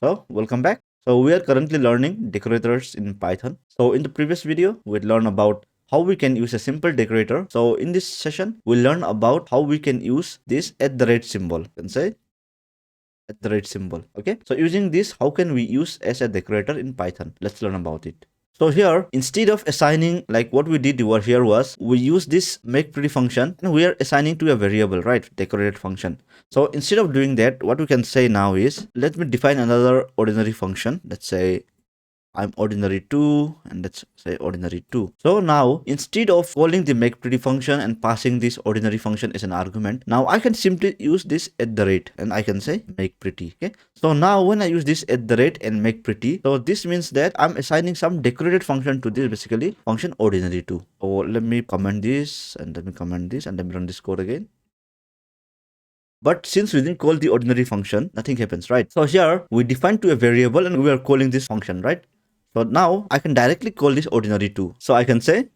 So welcome back. So we are currently learning decorators in Python. So in the previous video, we learned about how we can use a simple decorator. So in this session, we'll learn about how we can use this at the rate symbol. You can say at the rate symbol. Okay. So using this, how can we use as a decorator in Python? Let's learn about it. So here, instead of assigning like what we did over here was we use this make pretty function and we are assigning to a variable, right? Decorated function. So instead of doing that, what we can say now is let me define another ordinary function. Let's say I'm ordinary 2 and let's say ordinary 2. So now instead of calling the make pretty function and passing this ordinary function as an argument, now I can simply use this at the rate and I can say make pretty. Okay. So now when I use this at the rate and make pretty, so this means that I'm assigning some decorated function to this basically function ordinary 2. So let me comment this and let me comment this and let me run this code again. But since we didn't call the ordinary function, nothing happens, right? So here we define to a variable and we are calling this function, right? So now I can directly call this ordinary 2. So I can say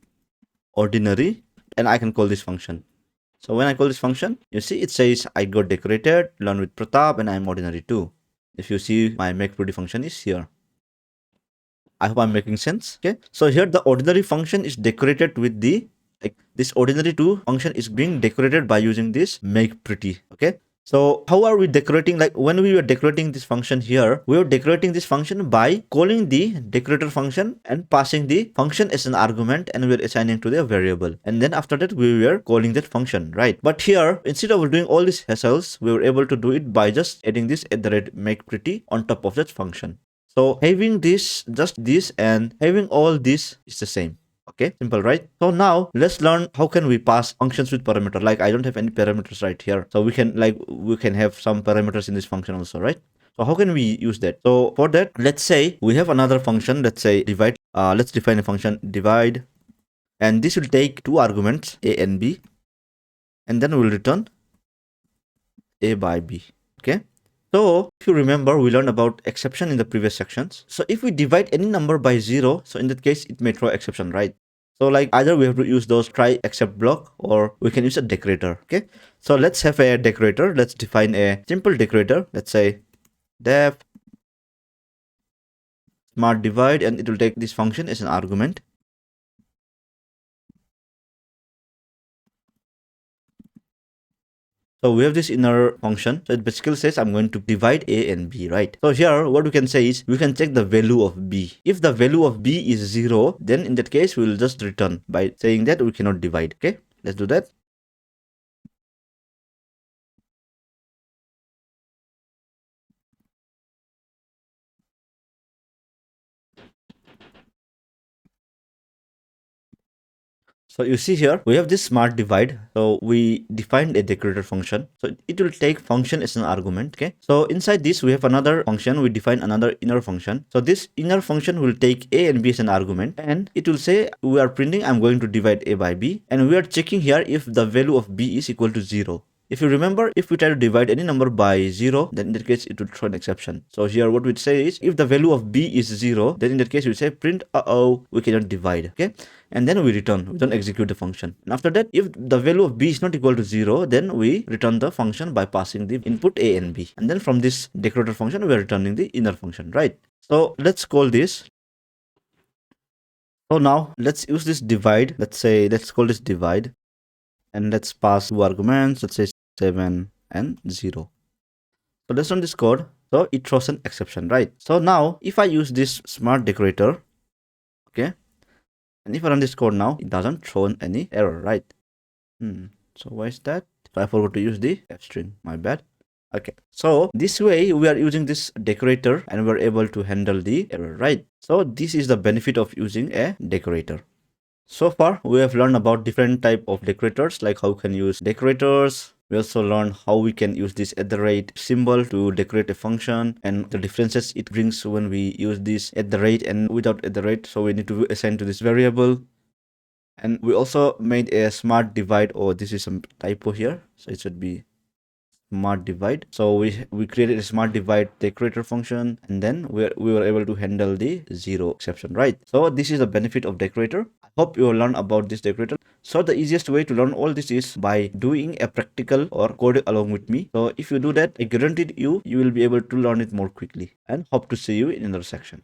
ordinary and I can call this function. So when I call this function, you see it says I got decorated, learn with Pratap and I'm ordinary 2. If you see my make pretty function is here. I hope I'm making sense. Okay. So here the ordinary function is decorated with the like this ordinary 2 function is being decorated by using this make pretty. Okay. So how are we decorating? Like when we were decorating this function here, we were decorating this function by calling the decorator function and passing the function as an argument and we're assigning to the variable. And then after that, we were calling that function, right? But here, instead of doing all these hassles, we were able to do it by just adding this at the rate make pretty on top of that function. So having this, just this and having all this is the same. Okay, simple, right? So now let's learn how can we pass functions with parameter. Like I don't have any parameters right here. So we can have some parameters in this function also, right? So how can we use that? So for that, let's say we have another function, let's say divide. Let's define a function divide. And this will take two arguments, a and b. And then we'll return a by b. Okay. So if you remember, we learned about exception in the previous sections. So if we divide any number by 0, so in that case, it may throw exception, right? So like either we have to use those try except block or we can use a decorator. Okay. So let's have a decorator. Let's define a simple decorator. Let's say def smart divide and it will take this function as an argument. So we have this inner function. So it basically says I'm going to divide a and b, right? So here what we can say is we can check the value of b. If the value of b is 0, then in that case we will just return by saying that we cannot divide. Okay, let's do that. So you see here, we have this smart divide. So we defined a decorator function. So it will take function as an argument. Okay. So inside this, we have another function. We define another inner function. So this inner function will take a and b as an argument. And it will say we are printing, I'm going to divide a by b. And we are checking here if the value of b is equal to 0. If you remember, if we try to divide any number by 0, then in that case, it will throw an exception. So here what we say is, if the value of b is 0, then in that case, we say print, we cannot divide. Okay. And then we return, we don't execute the function. And after that, if the value of b is not equal to 0, then we return the function by passing the input a and b. And then from this decorator function, we are returning the inner function, right? So let's call this. So now let's use this divide. Let's call this divide. And let's pass two arguments, let's say 7 and 0. So let's run this code. So it throws an exception, right? So now if I use this smart decorator, okay, and if I run this code now, it doesn't throw any error, right? So why is that? So I forgot to use the f string, my bad. Okay, so this way we are using this decorator and we're able to handle the error, right? So this is the benefit of using a decorator. So far, we have learned about different type of decorators, like how we can use decorators. We also learned how we can use this at the rate symbol to decorate a function and the differences it brings when we use this at the rate and without at the rate. So we need to assign to this variable. And we also made a smart divide. Oh, this is some typo here. So it should be smart divide. So we created a smart divide decorator function, and then we were able to handle the zero exception, right? So this is the benefit of decorator. I hope you will learn about this decorator. So the easiest way to learn all this is by doing a practical or code along with me. So if you do that, I guarantee you will be able to learn it more quickly, and hope to see you in another section.